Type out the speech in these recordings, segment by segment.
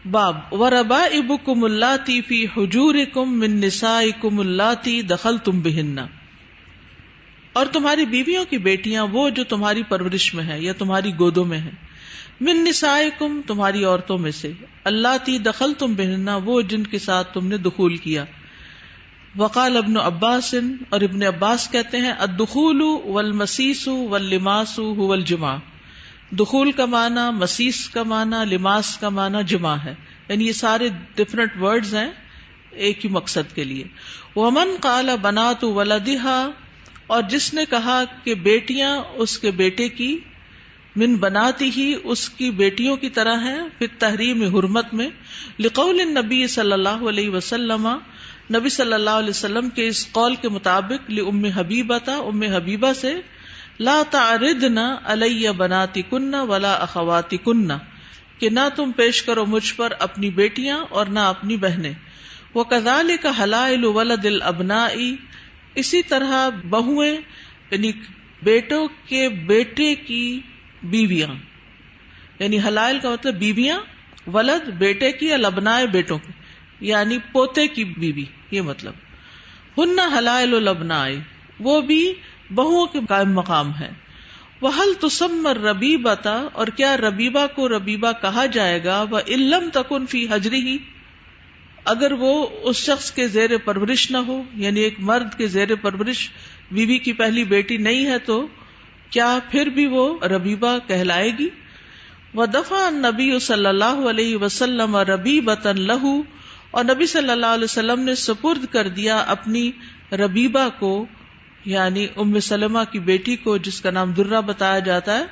باب وربائبکم اللاتی فی حجورکم من نسائکم اللاتی دخلتم بہن، اور تمہاری بیویوں کی بیٹیاں وہ جو تمہاری پرورش میں ہے یا تمہاری گودوں میں ہے، من نسائکم تمہاری عورتوں میں سے، اللاتی دخلتم بہن وہ جن کے ساتھ تم نے دخول کیا. وقال ابن عباس، اور ابن عباس کہتے ہیں الدخول والمسیس واللماس هو الجماع. دخول کا معنی، مسیس کا معنی، لماس کا معنی جماع ہے، یعنی یہ سارے ڈفرنٹ ورڈز ہیں ایک ہی مقصد کے لیے. ومن قال بنات ولدها، اور جس نے کہا کہ بیٹیاں اس کے بیٹے کی، من بناتی ہی اس کی بیٹیوں کی طرح ہیں، فی التحریم حرمت میں، لقول النبی صلی اللہ علیہ وسلم نبی صلی اللہ علیہ وسلم کے اس قول کے مطابق، لام حبیبہ ام حبیبہ سے، لا تعرضن علی بناتکن ولا اخواتکن، کہ نہ تم پیش کرو مجھ پر اپنی بیٹیاں اور نہ اپنی بہنیں. وکذالک حلائل ولد الابناء، اسی طرح بہویں یعنی بیٹوں کے بیٹے کی بیویاں، یعنی حلائل کا مطلب بیویاں، ولد بیٹے کی، الابناء بیٹوں کی یعنی پوتے کی بیوی، یہ مطلب. ہن حلائل الابناء، وہ بھی بہوؤں کے قائم مقام ہے. وہل تسمى الربیبۃ، اور کیا ربیبہ کو ربیبہ کہا جائے گا، وان لم تکن فی حجرہ، اگر وہ اس شخص کے زیر پرورش نہ ہو، یعنی ایک مرد کے زیر پرورش بیوی کی پہلی بیٹی نہیں ہے تو کیا پھر بھی وہ ربیبہ کہلائے گی. ودفع النبی صلی اللہ علیہ وسلم ربیبۃ لہ، اور نبی صلی اللہ علیہ وسلم نے سپرد کر دیا اپنی ربیبہ کو، یعنی ام سلمہ کی بیٹی کو جس کا نام درہ بتایا جاتا ہے،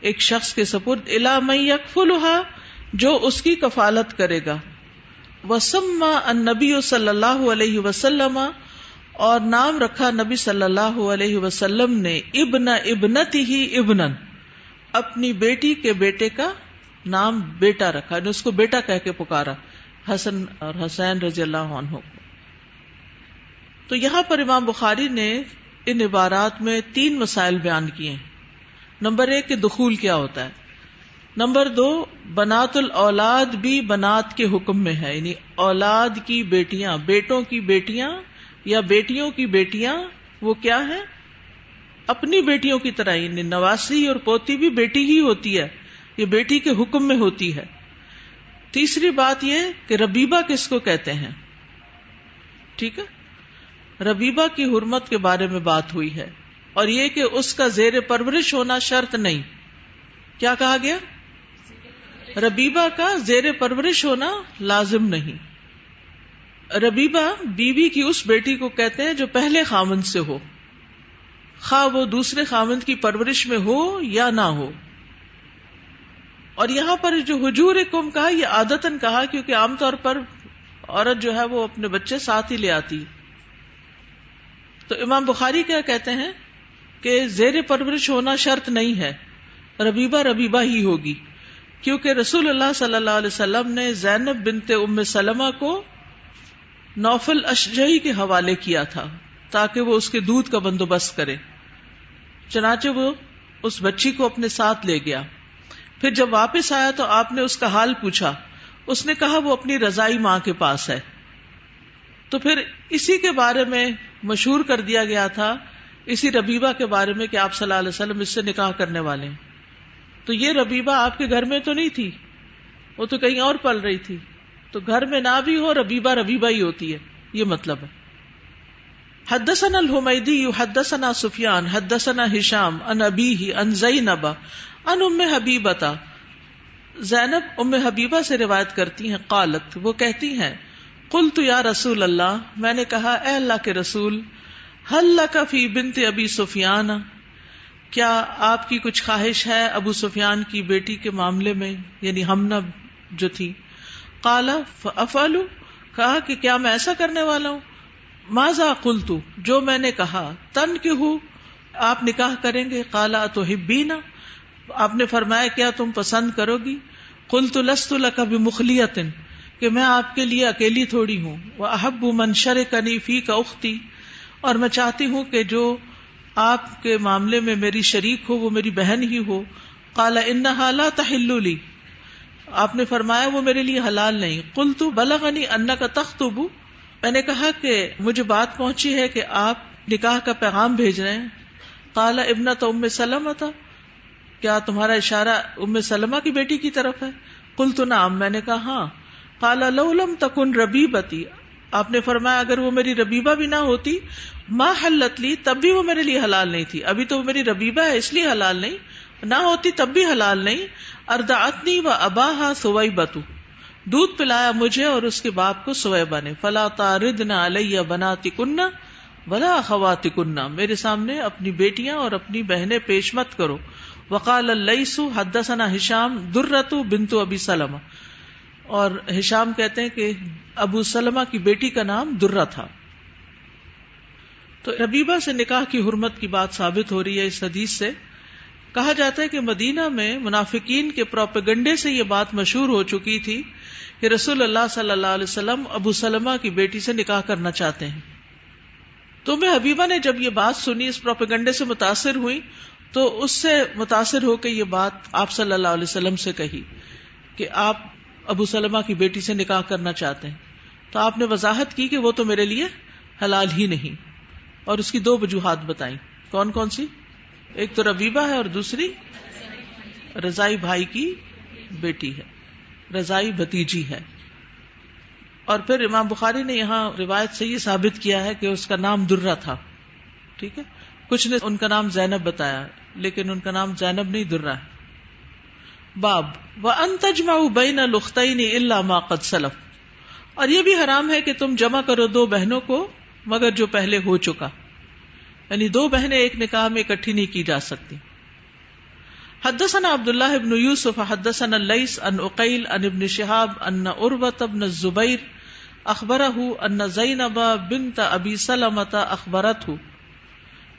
ایک شخص کے سپرد، الی من یکفلها، جو اس کی کفالت کرے گا. وسمى النبی صلی اللہ علیہ وسلم، اور نام رکھا نبی صلی اللہ علیہ وسلم نے، ابن ابنتہ ابنا، اپنی بیٹی کے بیٹے کا نام بیٹا رکھا، یعنی اس کو بیٹا کہہ کے پکارا، حسن اور حسین رضی اللہ عنہ کو. تو یہاں پر امام بخاری نے ان عبارات میں 3 مسائل بیان کیے ہیں. نمبر 1 کہ دخول کیا ہوتا ہے. نمبر 2 بنات الاولاد بھی بنات کے حکم میں ہے، یعنی اولاد کی بیٹیاں، بیٹوں کی بیٹیاں یا بیٹیوں کی بیٹیاں وہ کیا ہیں، اپنی بیٹیوں کی طرح، یعنی نواسی اور پوتی بھی بیٹی ہی ہوتی ہے، یہ بیٹی کے حکم میں ہوتی ہے. تیسری بات یہ کہ ربیبہ کس کو کہتے ہیں، ٹھیک ہے، ربیبہ کی حرمت کے بارے میں بات ہوئی ہے، اور یہ کہ اس کا زیر پرورش ہونا شرط نہیں. کیا کہا گیا، ربیبہ کا زیر پرورش ہونا لازم نہیں. ربیبہ بیوی کی اس بیٹی کو کہتے ہیں جو پہلے خاوند سے ہو، خواہ وہ دوسرے خاوند کی پرورش میں ہو یا نہ ہو. اور یہاں پر جو حجورکم کہا، یہ عادتاً کہا کیونکہ عام طور پر عورت جو ہے وہ اپنے بچے ساتھ ہی لے آتی. تو امام بخاری کیا کہتے ہیں کہ زیر پرورش ہونا شرط نہیں ہے، ربیبہ ربیبہ ہی ہوگی، کیونکہ رسول اللہ صلی اللہ علیہ وسلم نے زینب بنت ام سلمہ کو نوفل اشجعی کے حوالے کیا تھا تاکہ وہ اس کے دودھ کا بندوبست کرے. چنانچہ وہ اس بچی کو اپنے ساتھ لے گیا. پھر جب واپس آیا تو آپ نے اس کا حال پوچھا، اس نے کہا وہ اپنی رضائی ماں کے پاس ہے. تو پھر اسی کے بارے میں مشہور کر دیا گیا تھا، اسی ربیبہ کے بارے میں کہ آپ صلی اللہ علیہ وسلم اس سے نکاح کرنے والے ہیں. تو یہ ربیبہ آپ کے گھر میں تو نہیں تھی، وہ تو کہیں اور پل رہی تھی. تو گھر میں نہ بھی ہو، ربیبہ ربیبہ ہی ہوتی ہے، یہ مطلب ہے. حدثنا الحمیدی حدثنا سفیان حدثنا ہشام عن ابیہ عن زینب عن ام حبیبہ، زینب ام حبیبہ سے روایت کرتی ہیں، قالت وہ کہتی ہیں، قلت یا رسول اللہ، میں نے کہا اے اللہ کے رسول، هل لک فی بنت ابی سفیان، کیا آپ کی کچھ خواہش ہے ابو سفیان کی بیٹی کے معاملے میں، یعنی حمنہ جو تھی. قال فافعل، کہا کہ کیا میں ایسا کرنے والا ہوں. ماذا قلت، جو میں نے کہا. تنکحو، آپ نکاح کریں گے. قال اتحبین، آپ نے فرمایا کیا تم پسند کرو گی. قلت لست لک بمخلیۃ، کہ میں آپ کے لیے اکیلی تھوڑی ہوں. واحب من شرکنی فیک اختی، اور میں چاہتی ہوں کہ جو آپ کے معاملے میں میری شریک ہو وہ میری بہن ہی ہو. قال انها لا تحل لی، آپ نے فرمایا وہ میرے لیے حلال نہیں. قلت بلغنی انک تخطب، میں نے کہا کہ مجھے بات پہنچی ہے کہ آپ نکاح کا پیغام بھیج رہے ہیں. قال ابنۃ ام سلمۃ، کیا تمہارا اشارہ ام سلمہ کی بیٹی کی طرف ہے؟ قلت نعم، میں نے کہا ہاں. قال لو لم تکن ربیبتی، آپ نے فرمایا اگر وہ میری ربیبہ بھی نہ ہوتی، ما حلت لی، تب بھی وہ میرے لیے حلال نہیں تھی. ابھی تو وہ میری ربیبہ ہے اس لیے حلال نہیں، نہ ہوتی تب بھی حلال نہیں. اردعتنی و اباہا ثویبۃ، دودھ پلایا مجھے اور اس کے باپ کو ثویبہ نے. فلا تعرضن علی بناتکن ولا اخواتکن، میرے سامنے اپنی بیٹیاں اور اپنی بہنیں پیش مت کرو. وقال اللیث حدثنا ہشام درۃ بنت ابی سلمہ، اور ہشام کہتے ہیں کہ ابو سلمہ کی بیٹی کا نام درہ تھا. تو ربیبہ سے نکاح کی حرمت کی بات ثابت ہو رہی ہے اس حدیث سے. کہا جاتا ہے کہ مدینہ میں منافقین کے پروپیگنڈے سے یہ بات مشہور ہو چکی تھی کہ رسول اللہ صلی اللہ علیہ وسلم ابو سلمہ کی بیٹی سے نکاح کرنا چاہتے ہیں. تو حبیبہ نے جب یہ بات سنی، اس پروپیگنڈے سے متاثر ہوئی، تو اس سے متاثر ہو کے یہ بات آپ صلی اللہ علیہ وسلم سے کہی کہ آپ ابو سلمہ کی بیٹی سے نکاح کرنا چاہتے ہیں. تو آپ نے وضاحت کی کہ وہ تو میرے لیے حلال ہی نہیں، اور اس کی دو وجوہات بتائیں. کون کون سی؟ ایک تو ربیبہ ہے اور دوسری رضائی بھائی کی بیٹی ہے، رضائی بھتیجی ہے. اور پھر امام بخاری نے یہاں روایت سے یہ ثابت کیا ہے کہ اس کا نام درہ تھا. ٹھیک ہے، کچھ نے ان کا نام زینب بتایا، لیکن ان کا نام زینب نہیں، درہ ہے. باب وَأَن تَجْمَعُوا بَيْنَ الْأُخْتَيْنِ إِلَّا مَا قَدْ سَلَفَ، اور یہ بھی حرام ہے کہ تم جمع کرو دو بہنوں کو مگر جو پہلے ہو چکا، یعنی دو بہنیں ایک نکاح میں اکٹھی نہیں کی جا سکتی. حدثنا عبداللہ بن یوسف حدثنا اللیث عن عقیل عن ابن شہاب ان عروۃ بن الزبیر اخبرہ ان زینب بنت ابی سلمۃ اخبرتہ،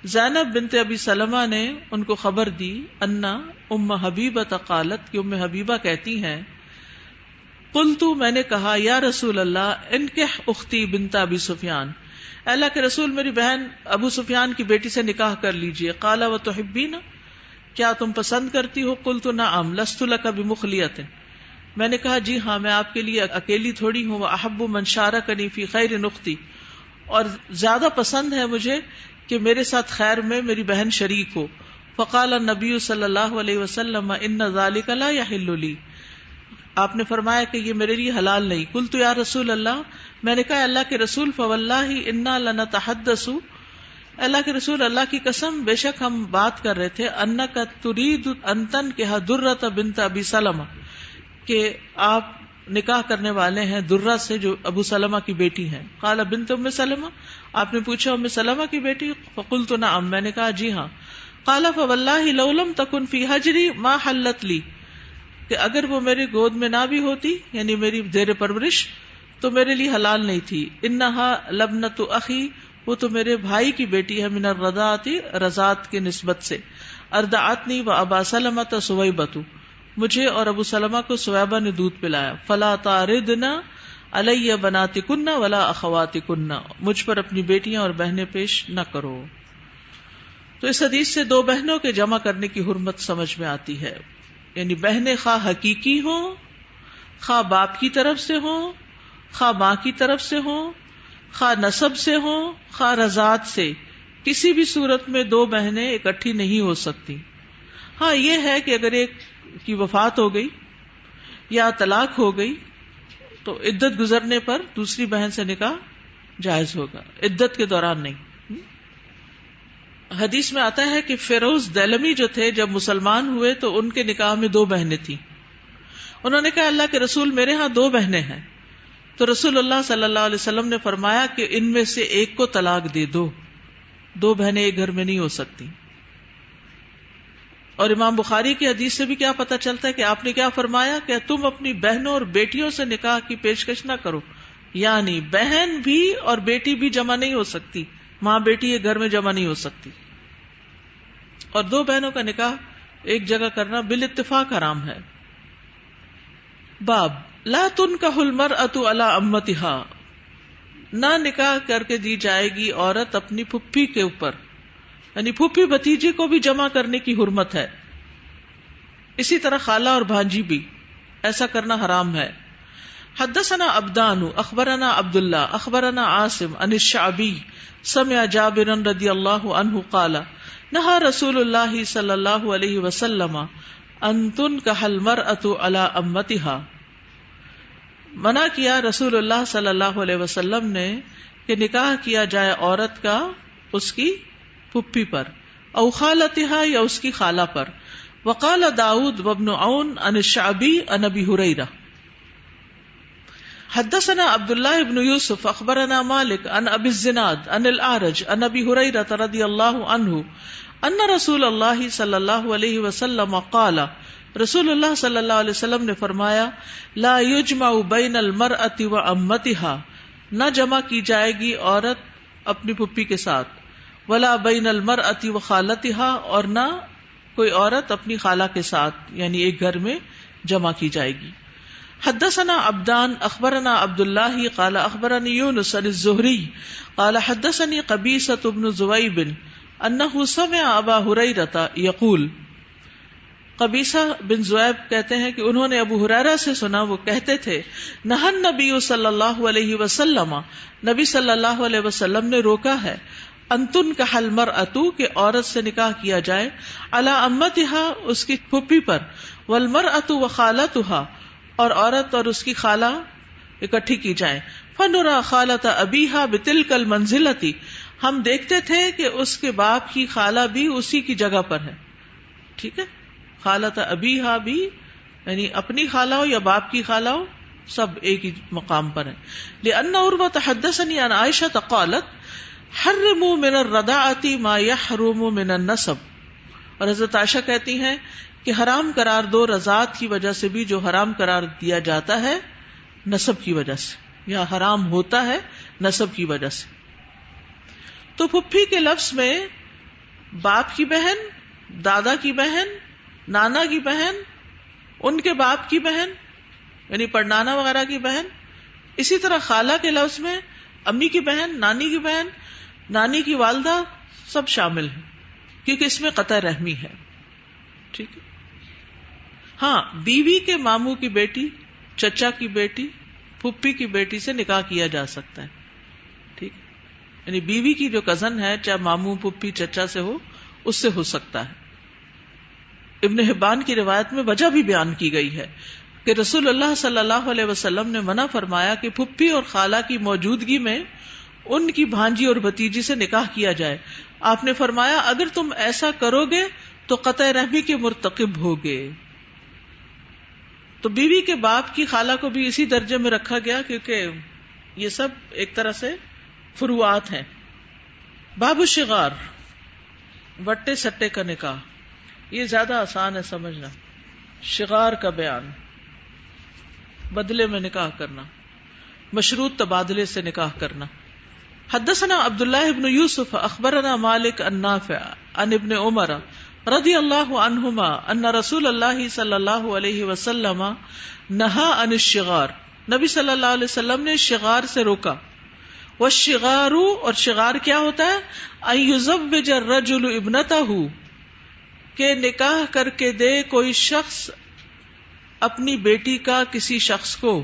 زینب بنت ابی سلمہ نے ان کو خبر دی، ان ام حبیبہ قالت، کہ ام حبیبہ کہتی ہیں، قلت میں نے کہا یا رسول اللہ انکح اختی بنت ابی سفیان، اللہ کے رسول میری بہن ابو سفیان کی بیٹی سے نکاح کر لیجئے. قال وتحبین، کیا تم پسند کرتی ہو؟ قلت نعم لست لک بمخلیۃ، میں نے کہا جی ہاں، میں آپ کے لیے اکیلی تھوڑی ہوں. واحب من شارکنی فی خیر اختی، اور زیادہ پسند ہے مجھے کہ میرے ساتھ خیر میں میری بہن شریک ہو. فقال النبی صلی اللہ علیہ وسلم ان ذلک لا یحل لی، آپ نے فرمایا کہ یہ میرے لیے حلال نہیں. قلت یا رسول اللہ، میں نے کہا اللہ کے رسول فواللہ انا لنتحدث، اللہ کے رسول اللہ کی قسم بے شک ہم بات کر رہے تھے، انک ترید ان تنکح درۃ بنت ابی سلمہ، کہ آپ نکاح کرنے والے ہیں درہ سے جو ابو سلمہ کی بیٹی ہیں. قال بنت ام سلمہ، آپ نے پوچھا ام سلمہ کی بیٹی؟ فقلت نعم، میں نے کہا جی ہاں. قال فواللہ لو لم تکن فی حجری ما حلت لی، کہ اگر وہ میری گود میں نہ بھی ہوتی، یعنی میری زیر پرورش، تو میرے لیے حلال نہیں تھی. انہا لبنت اخی، وہ تو میرے بھائی کی بیٹی ہے، من الرضاعت، رضاعت کے نسبت سے. اردعتنی و ابا سلمۃ ثویبۃ، مجھے اور ابو سلمہ کو ثویبہ نے دودھ پلایا. فلا تعرضن علی بناتکن ولا اخواتکن، مجھ پر اپنی بیٹیاں اور بہنیں پیش نہ کرو. تو اس حدیث سے دو بہنوں کے جمع کرنے کی حرمت سمجھ میں آتی ہے، یعنی بہنیں خواہ حقیقی ہوں، خواہ باپ کی طرف سے ہوں، خواہ ماں کی طرف سے ہوں، خواہ نسب سے ہوں، خواہ رضاعت سے، کسی بھی صورت میں دو بہنیں اکٹھی نہیں ہو سکتی. ہاں یہ ہے کہ اگر ایک کی وفات ہو گئی یا طلاق ہو گئی تو عدت گزرنے پر دوسری بہن سے نکاح جائز ہوگا، عدت کے دوران نہیں. حدیث میں آتا ہے کہ فیروز دہلمی جو تھے جب مسلمان ہوئے تو ان کے نکاح میں دو بہنیں تھیں. انہوں نے کہا اللہ کے رسول میرے ہاں دو بہنیں ہیں. تو رسول اللہ صلی اللہ علیہ وسلم نے فرمایا کہ ان میں سے ایک کو طلاق دے دو، دو بہنیں ایک گھر میں نہیں ہو سکتی. اور امام بخاری کی حدیث سے بھی کیا پتہ چلتا ہے کہ آپ نے کیا فرمایا کہ تم اپنی بہنوں اور بیٹیوں سے نکاح کی پیشکش نہ کرو، یعنی بہن بھی اور بیٹی بھی جمع نہیں ہو سکتی، ماں بیٹی ایک گھر میں جمع نہیں ہو سکتی. اور دو بہنوں کا نکاح ایک جگہ کرنا بالاتفاق حرام ہے. باب لا تنکح المرأۃ علی عمتها، نہ نکاح کر کے دی جائے گی عورت اپنی پھپھی کے اوپر، یعنی پھپھی بھتیجی کو بھی جمع کرنے کی حرمت ہے. اسی طرح خالہ اور بھانجی بھی، ایسا کرنا حرام ہے. حدثنا عبدان اخبرنا عبداللہ اخبرنا عاصم عن الشعبی سمع جابر رضی اللہ عنہ قال نہى رسول اللہ صلی اللہ علیہ وسلم ان تنکح المرأة علی امتها. منع کیا رسول اللہ صلی اللہ علیہ وسلم نے کہ نکاح کیا جائے عورت کا اس کی پھپھی پر، او خالتها یا اس کی خالہ پر. وقال داود وابن عون عن الشعبی عن ابی ہریرہ. حدثنا عبداللہ ابن یوسف اخبرنا مالک عن ابی الزناد عن الاعرج عن ابی ہریرہ رضی اللہ عنہ ان رسول اللہ صلی اللہ علیہ وسلم قال رسول اللہ صلی اللہ علیہ وسلم نے فرمایا لا یجمع بین المرأة وعمتها، نہ جمع کی جائے گی عورت اپنی پھپھی کے ساتھ، ولا بین المرأة وخالتها، اور نہ کوئی عورت اپنی خالہ کے ساتھ، یعنی ایک گھر میں جمع کی جائے گی. حدثنا عبدان اخبرنا عبداللہ قال اخبرنی یونس عن الزہری قال حدثنی قبیصة بن ذؤیب انہ سمع ابا ہریرہ یقول. قبیصہ بن ذؤیب کہتے ہیں کہ انہوں نے ابو ہریرہ سے سنا، وہ کہتے تھے نہى النبی صلی اللہ علیہ وسلم، نبی صلی اللہ علیہ وسلم نے روکا ہے، ان تنکح المرأة، کہ عورت سے نکاح کیا جائے، علی امتها، اس کی پھپھی پر، والمرأة وخالتها، اور عورت اور اس کی خالہ اکٹھی کی جائیں. فنرى خالة ابیہا بتلک المنزلۃ، ہم دیکھتے تھے کہ اس کے باپ کی خالہ بھی اسی کی جگہ پر ہے. ٹھیک ہے، خالة ابیہا بھی یعنی اپنی خالہ ہو یا باپ کی خالہ ہو، سب ایک ہی مقام پر ہیں. لأن عروة حدثني عن عائشة قالت حرموا من الرضاعة ما يحرم من النسب. اور حضرت عائشہ کہتی ہیں کہ حرام قرار دو رضاعت کی وجہ سے بھی جو حرام قرار دیا جاتا ہے نسب کی وجہ سے، یا حرام ہوتا ہے نسب کی وجہ سے. تو پھپھی کے لفظ میں باپ کی بہن، دادا کی بہن، نانا کی بہن، ان کے باپ کی بہن یعنی پڑنانا وغیرہ کی بہن، اسی طرح خالہ کے لفظ میں امی کی بہن، نانی کی بہن، نانی کی والدہ، سب شامل ہیں، کیونکہ اس میں قطع رحمی ہے. ٹھیک ہے. ہاں، بیوی کے ماموں کی بیٹی، چچا کی بیٹی، پھپھی کی بیٹی سے نکاح کیا جا سکتا ہے. ٹھیک ہے، یعنی بیوی کی جو کزن ہے، چاہے ماموں، پھپھی، چچا سے ہو، اس سے ہو سکتا ہے. ابن حبان کی روایت میں وجہ بھی بیان کی گئی ہے کہ رسول اللہ صلی اللہ علیہ وسلم نے منع فرمایا کہ پھپھی اور خالہ کی موجودگی میں ان کی بھانجی اور بھتیجی سے نکاح کیا جائے. آپ نے فرمایا اگر تم ایسا کرو گے تو قطع رحمی کے مرتکب ہوگے. تو بیوی کے باپ کی خالہ کو بھی اسی درجے میں رکھا گیا کیونکہ یہ سب ایک طرح سے فروعات ہیں. باب الشغار، وٹے سٹے کا نکاح، یہ زیادہ آسان ہے سمجھنا. شغار کا بیان، بدلے میں نکاح کرنا، مشروط تبادلے سے نکاح کرنا. حدثنا عبداللہ ابن یوسف اخبرنا مالک عن نافع عن ابن عمر رضی اللہ عنہما ان رسول اللہ صلی اللہ علیہ وسلم نہا عن الشغار، نبی صلی اللہ علیہ وسلم نے شغار سے روکا. والشغار، اور شغار کیا ہوتا ہے؟ ان یزوج الرجل ابنتہ، کہ نکاح کر کے دے کوئی شخص اپنی بیٹی کا کسی شخص کو،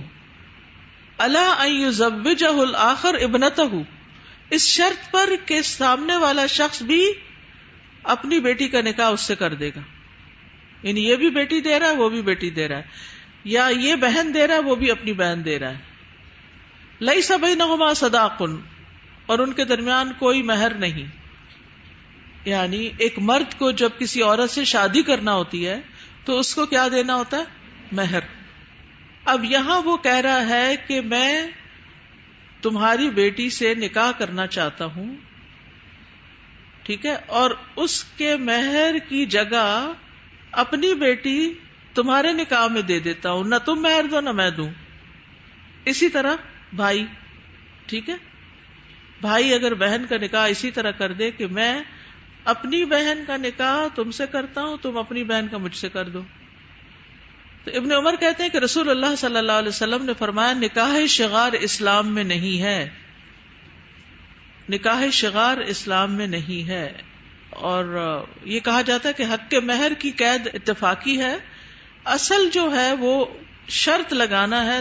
الا ان یزوجہ الآخر ابنتہ، اس شرط پر کہ سامنے والا شخص بھی اپنی بیٹی کا نکاح اس سے کر دے گا. یعنی یہ بھی بیٹی دے رہا ہے، وہ بھی بیٹی دے رہا ہے، یا یہ بہن دے رہا ہے، وہ بھی اپنی بہن دے رہا ہے. لیس بینہما صداق، اور ان کے درمیان کوئی مہر نہیں. یعنی ایک مرد کو جب کسی عورت سے شادی کرنا ہوتی ہے تو اس کو کیا دینا ہوتا ہے؟ مہر. اب یہاں وہ کہہ رہا ہے کہ میں تمہاری بیٹی سے نکاح کرنا چاہتا ہوں، ٹھیک ہے، اور اس کے مہر کی جگہ اپنی بیٹی تمہارے نکاح میں دے دیتا ہوں، نہ تم مہر دو نہ میں دوں. اسی طرح بھائی، ٹھیک ہے، بھائی اگر بہن کا نکاح اسی طرح کر دے کہ میں اپنی بہن کا نکاح تم سے کرتا ہوں، تم اپنی بہن کا مجھ سے کر دو. تو ابن عمر کہتے ہیں کہ رسول اللہ صلی اللہ علیہ وسلم نے فرمایا نکاح شغار اسلام میں نہیں ہے، نکاح شغار اسلام میں نہیں ہے. اور یہ کہا جاتا ہے کہ حق کے مہر کی قید اتفاقی ہے، اصل جو ہے وہ شرط لگانا ہے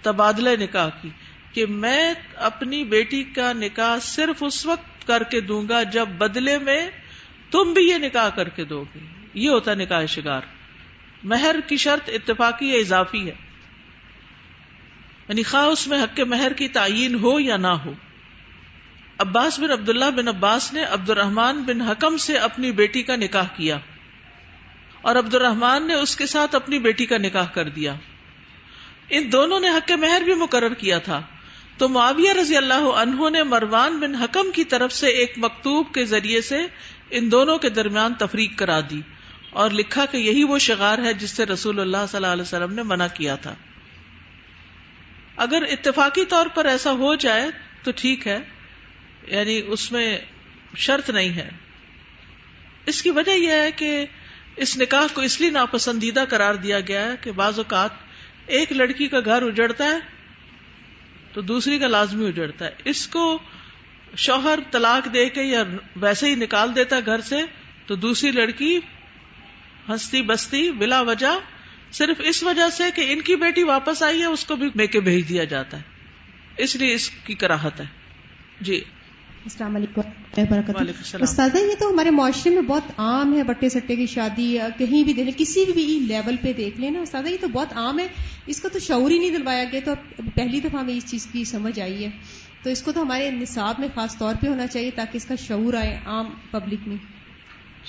تبادلہ نکاح کی کہ میں اپنی بیٹی کا نکاح صرف اس وقت کر کے دوں گا جب بدلے میں تم بھی یہ نکاح کر کے دو گے. یہ ہوتا نکاح شگار. مہر کی شرط اتفاقی یا اضافی ہے، یعنی خواہ اس میں حق مہر کی تعیین ہو یا نہ ہو. عباس بن عبداللہ بن عباس نے عبد الرحمن بن حکم سے اپنی بیٹی کا نکاح کیا اور عبد الرحمن نے اس کے ساتھ اپنی بیٹی کا نکاح کر دیا. ان دونوں نے حق مہر بھی مقرر کیا تھا. تو معاویہ رضی اللہ عنہ نے مروان بن حکم کی طرف سے ایک مکتوب کے ذریعے سے ان دونوں کے درمیان تفریق کرا دی اور لکھا کہ یہی وہ شغار ہے جس سے رسول اللہ صلی اللہ علیہ وسلم نے منع کیا تھا. اگر اتفاقی طور پر ایسا ہو جائے تو ٹھیک ہے، یعنی اس میں شرط نہیں ہے. اس کی وجہ یہ ہے کہ اس نکاح کو اس لیے ناپسندیدہ قرار دیا گیا ہے کہ بعض اوقات ایک لڑکی کا گھر اجڑتا ہے تو دوسری کا لازمی اجڑتا ہے. اس کو شوہر طلاق دے کے یا ویسے ہی نکال دیتا ہے گھر سے تو دوسری لڑکی ہنستی بستی بلا وجہ صرف اس وجہ سے کہ ان کی بیٹی واپس آئی ہے اس کو بھی میکے بھیج دیا جاتا ہے. اس لیے اس کی کراہت ہے. جی السلام علیکم وبرکاتہ. استاذہ یہ تو ہمارے معاشرے میں بہت عام ہے، بٹے سٹے کی شادی کہیں بھی دیکھ لیں، کسی بھی لیول پہ دیکھ لیں نا استاذہ، یہ تو بہت عام ہے. اس کا تو شعور ہی نہیں دلوایا گیا. تو پہلی دفعہ ہمیں اس چیز کی سمجھ آئی ہے، تو اس کو تو ہمارے نصاب میں خاص طور پہ ہونا چاہیے تاکہ اس کا شعور آئے عام پبلک میں.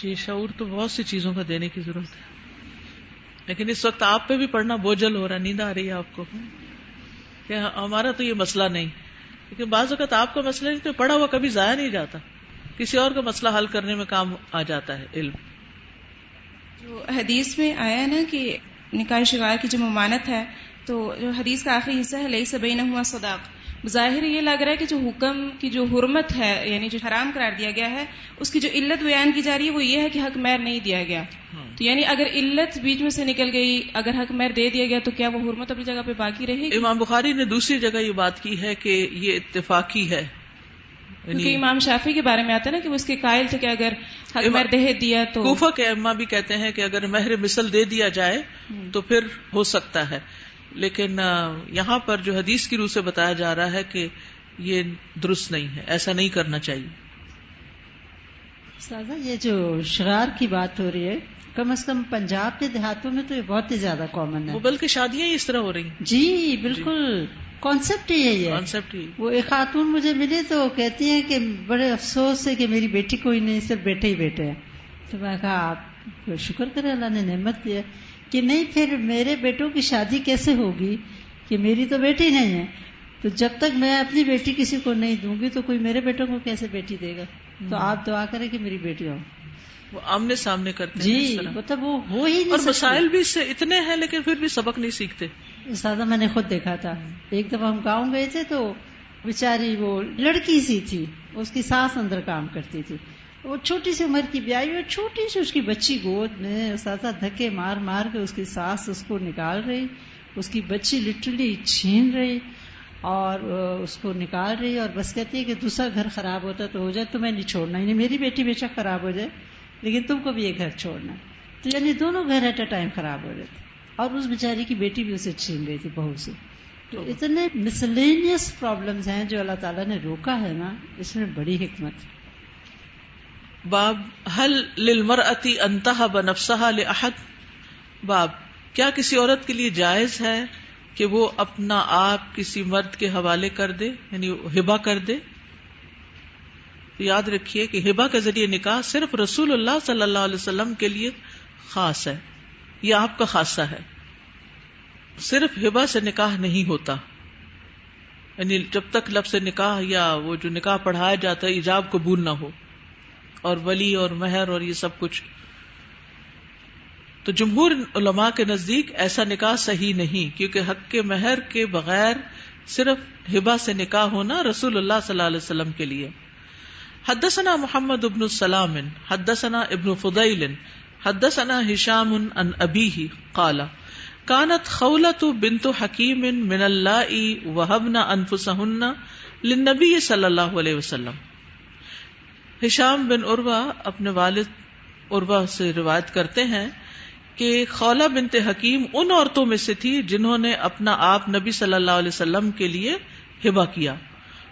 جی شعور تو بہت سی چیزوں کا دینے کی ضرورت ہے، لیکن اس وقت آپ پہ بھی پڑھنا بوجھل ہو رہا ہے. نیند آ رہی ہے آپ کو کہ ہمارا تو یہ مسئلہ نہیں، لیکن بعض اوقات آپ کا مسئلہ نہیں تو پڑھا ہوا کبھی ضائع نہیں جاتا، کسی اور کا مسئلہ حل کرنے میں کام آ جاتا ہے علم. جو حدیث میں آیا ہے نا کہ نکاح شغار کی جو ممانت ہے، تو جو حدیث کا آخری حصہ ہے لیس بینہما صداق، ظاہر یہ لگ رہا ہے کہ جو حکم کی جو حرمت ہے یعنی جو حرام قرار دیا گیا ہے اس کی جو علت بیان کی جا رہی ہے وہ یہ ہے کہ حق مہر نہیں دیا گیا. تو یعنی اگر علت بیچ میں سے نکل گئی، اگر حق مہر دے دیا گیا تو کیا وہ حرمت اپنی جگہ پہ باقی رہے گی؟ امام بخاری نے دوسری جگہ یہ بات کی ہے کہ یہ اتفاقی ہے، کیونکہ امام شافعی کے بارے میں آتا ہے نا کہ وہ اس کے قائل تھے کہ اگر حق مہر دے دیا تو. کوفہ کے ائمہ بھی کہتے ہیں کہ اگر مہر مثل دے دیا جائے تو پھر ہو سکتا ہے، لیکن یہاں پر جو حدیث کی روح سے بتایا جا رہا ہے کہ یہ درست نہیں ہے، ایسا نہیں کرنا چاہیے. سازا یہ جو شغار کی بات ہو رہی ہے، کم از کم پنجاب کے دیہاتوں میں تو یہ بہت ہی زیادہ کامن ہے. وہ بلکہ شادیاں ہی اس طرح ہو رہی ہیں. جی بالکل، کانسیپٹ ہی ہے یہ. کانسیپٹ ہی. وہ ایک خاتون مجھے ملی تو کہتی ہیں کہ بڑے افسوس ہے کہ میری بیٹی کوئی نہیں، صرف بیٹے ہی بیٹے ہیں. تو میں کہا آپ شکر کریں اللہ نے نعمت دی ہے کہ نہیں پھر میرے بیٹوں کی شادی کیسے ہوگی کہ میری تو بیٹی نہیں ہے. تو جب تک میں اپنی بیٹی کسی کو نہیں دوں گی تو کوئی میرے بیٹوں کو کیسے بیٹی دے گا. تو آپ دعا کریں کہ میری بیٹی ہو. وہ آمنے سامنے کرتے ہیں. جی مطلب وہ ہو ہی نہیں. اور مسائل بھی اس سے اتنے ہیں لیکن پھر بھی سبق نہیں سیکھتے. استاذہ میں نے خود دیکھا تھا، ایک دفعہ ہم گاؤں گئے تھے تو بیچاری وہ لڑکی سی تھی، اس کی ساس اندر کام کرتی تھی، وہ چھوٹی سی عمر کی بیائی اور چھوٹی سی اس کی بچی گود میں. استاذہ دھکے مار مار کے اس کی ساس اس کو نکال رہی، اس کی بچی لٹرلی چھین رہی اور اس کو نکال رہی، اور بس کہتی ہے کہ دوسرا گھر خراب ہوتا تو ہو جائے تو میں نہیں چھوڑنا، یعنی میری بیٹی بے شک خراب ہو جائے لیکن تم کو بھی یہ گھر چھوڑنا. تو یعنی دونوں گھر ایٹ اے ٹائم خراب ہو رہے تھے، اور اس بیچاری کی بیٹی بھی اسے چھین رہی تھی بہو سے. تو اتنے مسلینیس پرابلمز ہیں جو اللہ تعالیٰ نے روکا ہے نا، اس میں بڑی حکمت. باب هل للمرأة ان تهب نفسها لأحد، باب کیا کسی عورت کے لیے جائز ہے کہ وہ اپنا آپ کسی مرد کے حوالے کر دے، یعنی ہبہ کر دے. تو یاد رکھیے کہ ہبہ کے ذریعے نکاح صرف رسول اللہ صلی اللہ علیہ وسلم کے لیے خاص ہے، یہ آپ کا خاصہ ہے. صرف ہبہ سے نکاح نہیں ہوتا، یعنی جب تک لفظ نکاح یا وہ جو نکاح پڑھایا جاتا ہے ایجاب قبول نہ ہو، اور ولی اور مہر اور یہ سب کچھ. تو جمہور علماء کے نزدیک ایسا نکاح صحیح نہیں، کیونکہ حق کے مہر کے بغیر صرف ہبہ سے نکاح ہونا رسول اللہ صلی اللہ علیہ وسلم کے لیے. حدثنا محمد بن السلام حدثنا ابن فضیل حدثنا ہشام عن ابیہ قال كانت خولۃ بنت حکیم من اللائي وهبن انفسهن للنبی صلی اللہ علیہ وسلم. ہشام بن عروہ اپنے والد عروہ سے روایت کرتے ہیں کہ خولہ بنت حکیم ان عورتوں میں سے تھی جنہوں نے اپنا آپ نبی صلی اللہ علیہ وسلم کے لیے ہبہ کیا.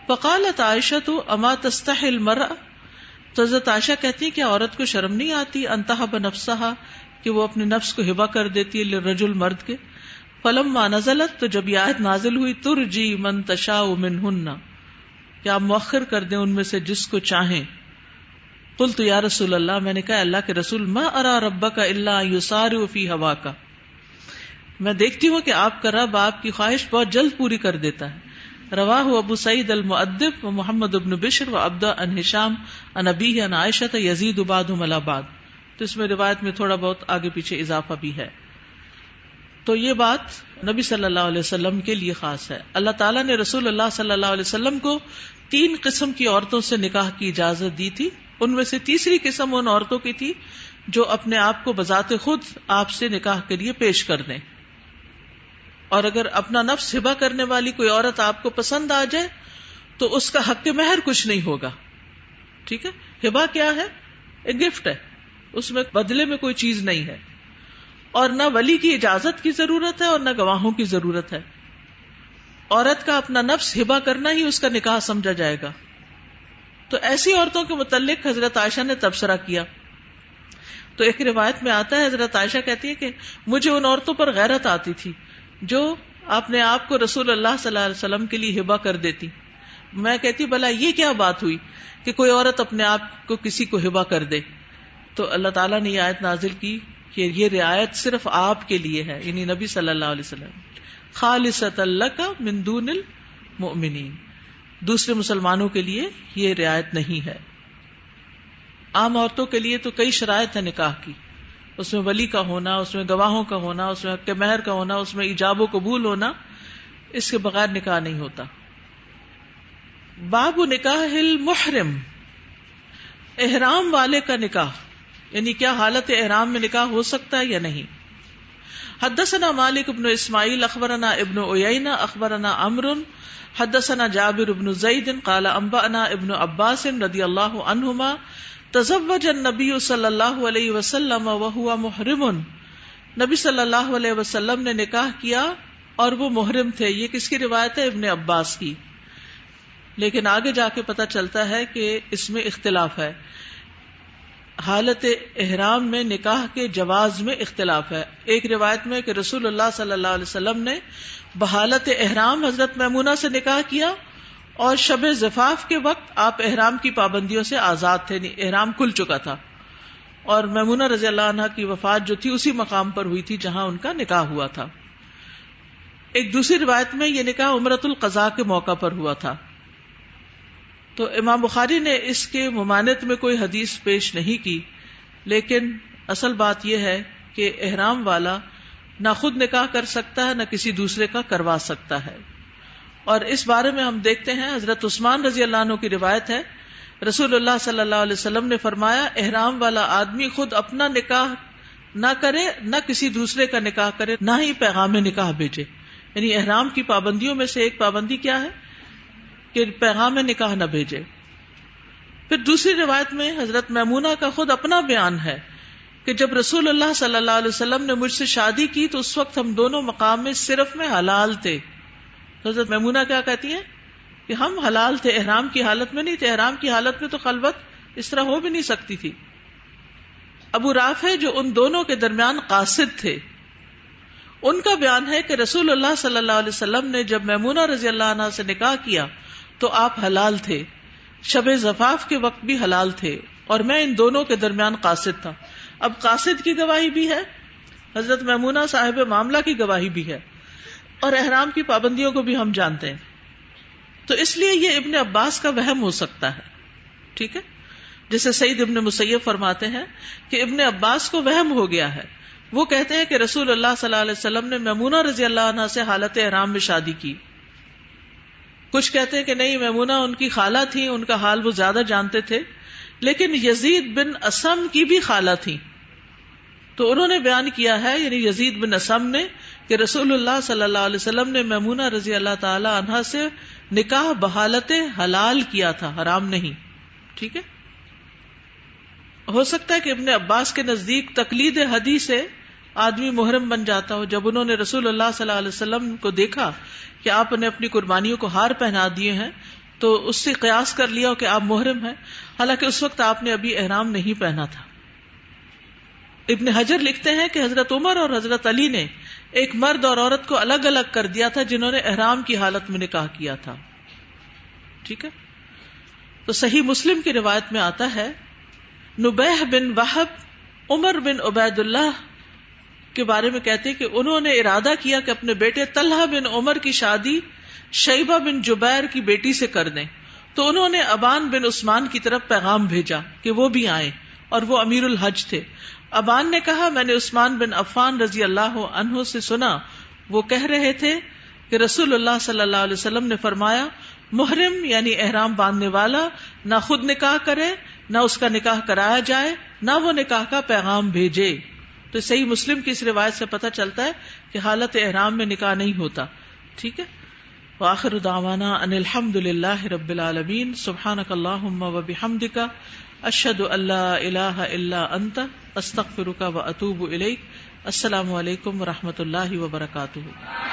فقالت عائشہ اما تستحی المرأة، تو حضرت عائشہ کہتی ہیں کہ عورت کو شرم نہیں آتی ان تہب نفسها، کہ وہ اپنے نفس کو ہبہ کر دیتی ہے للرجل، مرد کے. فلما نزلت، تو جب یہ آیت نازل ہوئی ترجی من تشاء منہن، کہ آپ مؤخر کر دیں ان میں سے جس کو چاہیں. قلت یا رسول اللہ، میں نے کہا اللہ کے رسول، ما ارا ربک الا یسارع فی ہواک، میں دیکھتی ہوں کہ آپ کا رب آپ کی خواہش بہت جلد پوری کر دیتا ہے. رواہ ابو سعید المؤدب و محمد بن بشر و عبدہ عن ہشام عن ابیہ عن عائشہ یزید بعضهم علی بعض. تو اس میں روایت میں تھوڑا بہت آگے پیچھے اضافہ بھی ہے. تو یہ بات نبی صلی اللہ علیہ وسلم کے لیے خاص ہے. اللہ تعالیٰ نے رسول اللہ صلی اللہ علیہ وسلم کو 3 قسم کی عورتوں سے نکاح کی اجازت دی تھی. ان میں سے تیسری قسم ان عورتوں کی تھی جو اپنے آپ کو بذات خود آپ سے نکاح کے لیے پیش کر دیں. اور اگر اپنا نفس ہبہ کرنے والی کوئی عورت آپ کو پسند آ جائے تو اس کا حق مہر کچھ نہیں ہوگا. ٹھیک ہے، ہبہ کیا ہے؟ ایک گفٹ ہے، اس میں بدلے میں کوئی چیز نہیں ہے، اور نہ ولی کی اجازت کی ضرورت ہے اور نہ گواہوں کی ضرورت ہے. عورت کا اپنا نفس ہبہ کرنا ہی اس کا نکاح سمجھا جائے گا. تو ایسی عورتوں کے متعلق حضرت عائشہ نے تبصرہ کیا. تو ایک روایت میں آتا ہے، حضرت عائشہ کہتی ہے کہ مجھے ان عورتوں پر غیرت آتی تھی جو اپنے آپ کو رسول اللہ صلی اللہ علیہ وسلم کے لیے ہبہ کر دیتی. میں کہتی بھلا یہ کیا بات ہوئی کہ کوئی عورت اپنے آپ کو کسی کو ہبہ کر دے. تو اللہ تعالیٰ نے یہ آیت نازل کی کہ یہ رعایت صرف آپ کے لیے ہے، یعنی نبی صلی اللہ علیہ وسلم، خالصۃ لک من دون المؤمنین، دوسرے مسلمانوں کے لیے یہ رعایت نہیں ہے. عام عورتوں کے لیے تو کئی شرائط ہیں نکاح کی، اس میں ولی کا ہونا، اس میں گواہوں کا ہونا، اس میں حق مہر کا ہونا، اس میں ایجاب و قبول ہونا، اس کے بغیر نکاح نہیں ہوتا. باب نکاح المحرم، احرام والے کا نکاح، یعنی کیا حالت احرام میں نکاح ہو سکتا ہے یا نہیں. حدثنا مالک بن اسماعیل اخبرنا ابن عیینہ اخبرنا عمرو حدثنا جابر بن زید قال انبأنا ابن عباس رضی اللہ عنہما تزوج النبی صلی اللہ علیہ وسلم وهو محرم، نبی صلی اللہ علیہ وسلم نے نکاح کیا اور وہ محرم تھے. یہ کس کی روایت ہے؟ ابن عباس کی. لیکن آگے جا کے پتہ چلتا ہے کہ اس میں اختلاف ہے. حالت احرام میں نکاح کے جواز میں اختلاف ہے. ایک روایت میں کہ رسول اللہ صلی اللہ علیہ وسلم نے بحالت احرام حضرت میمونہ سے نکاح کیا اور شب زفاف کے وقت آپ احرام کی پابندیوں سے آزاد تھے، احرام کھل چکا تھا. اور میمونہ رضی اللہ عنہا کی وفات جو تھی اسی مقام پر ہوئی تھی جہاں ان کا نکاح ہوا تھا. ایک دوسری روایت میں یہ نکاح عمرۃ القضاء کے موقع پر ہوا تھا. تو امام بخاری نے اس کے ممانعت میں کوئی حدیث پیش نہیں کی، لیکن اصل بات یہ ہے کہ احرام والا نہ خود نکاح کر سکتا ہے نہ کسی دوسرے کا کروا سکتا ہے. اور اس بارے میں ہم دیکھتے ہیں حضرت عثمان رضی اللہ عنہ کی روایت ہے، رسول اللہ صلی اللہ علیہ وسلم نے فرمایا احرام والا آدمی خود اپنا نکاح نہ کرے نہ کسی دوسرے کا نکاح کرے، نہ ہی پیغام نکاح بھیجے. یعنی احرام کی پابندیوں میں سے ایک پابندی کیا ہے کہ پیغام نکاح نہ بھیجے. پھر دوسری روایت میں حضرت میمونہ کا خود اپنا بیان ہے کہ جب رسول اللہ صلی اللہ علیہ وسلم نے مجھ سے شادی کی تو اس وقت ہم دونوں مقام میں صرف میں حلال تھے. حضرت میمونہ کیا کہتی ہیں کہ ہم حلال تھے، احرام کی حالت میں نہیں تھے. احرام کی حالت میں تو خلوت اس طرح ہو بھی نہیں سکتی تھی. ابو رافع جو ان دونوں کے درمیان قاصد تھے، ان کا بیان ہے کہ رسول اللہ صلی اللہ علیہ وسلم نے جب میمونہ رضی اللہ عنہا سے نکاح کیا تو آپ حلال تھے، شب زفاف کے وقت بھی حلال تھے، اور میں ان دونوں کے درمیان قاصد تھا. اب قاصد کی گواہی بھی ہے، حضرت میمونہ صاحب معاملہ کی گواہی بھی ہے، اور احرام کی پابندیوں کو بھی ہم جانتے ہیں. تو اس لیے یہ ابن عباس کا وہم ہو سکتا ہے. ٹھیک ہے، جسے سعید ابن مسیب فرماتے ہیں کہ ابن عباس کو وہم ہو گیا ہے. وہ کہتے ہیں کہ رسول اللہ صلی اللہ علیہ وسلم نے میمونہ رضی اللہ عنہا سے حالت احرام میں شادی کی. کچھ کہتے ہیں کہ نہیں، میمونہ ان کی خالہ تھی، ان کا حال وہ زیادہ جانتے تھے، لیکن یزید بن اسم کی بھی خالہ تھی. تو انہوں نے بیان کیا ہے، یعنی یزید بن اسم نے، کہ رسول اللہ صلی اللہ علیہ وسلم نے میمونہ رضی اللہ تعالی عنہا سے نکاح بحالت حلال کیا تھا، حرام نہیں. ٹھیک ہے، ہو سکتا ہے کہ ابن عباس کے نزدیک تقلید حدیث ہے، آدمی محرم بن جاتا ہو. جب انہوں نے رسول اللہ صلی اللہ علیہ وسلم کو دیکھا کہ آپ نے اپنی قربانیوں کو ہار پہنا دیے ہیں تو اس سے قیاس کر لیا کہ آپ محرم ہیں، حالانکہ اس وقت آپ نے ابھی احرام نہیں پہنا تھا. ابن حجر لکھتے ہیں کہ حضرت عمر اور حضرت علی نے ایک مرد اور عورت کو الگ الگ کر دیا تھا جنہوں نے احرام کی حالت میں نکاح کیا تھا. ٹھیک ہے. تو صحیح مسلم کی روایت میں آتا ہے نبیہ بن وہب عمر بن عبید اللہ کے بارے میں کہتے ہیں کہ انہوں نے ارادہ کیا کہ اپنے بیٹے طلحہ بن عمر کی شادی شیبہ بن جبیر کی بیٹی سے کر دیں. تو انہوں نے ابان بن عثمان کی طرف پیغام بھیجا کہ وہ بھی آئیں، اور وہ امیر الحج تھے. ابان نے کہا میں نے عثمان بن عفان رضی اللہ عنہ سے سنا، وہ کہہ رہے تھے کہ رسول اللہ صلی اللہ علیہ وسلم نے فرمایا محرم یعنی احرام باندھنے والا نہ خود نکاح کرے، نہ اس کا نکاح کرایا جائے، نہ وہ نکاح کا پیغام بھیجے. تو صحیح مسلم کی اس روایت سے پتہ چلتا ہے کہ حالت احرام میں نکاح نہیں ہوتا. ٹھیک ہے. وآخر دعوانا ان الحمد للہ رب العالمین. سبحانک اللہم وبحمدک اشہد ان لا الہ الا انت استغفرک واتوب الیک. السلام علیکم ورحمۃ اللہ وبرکاتہ.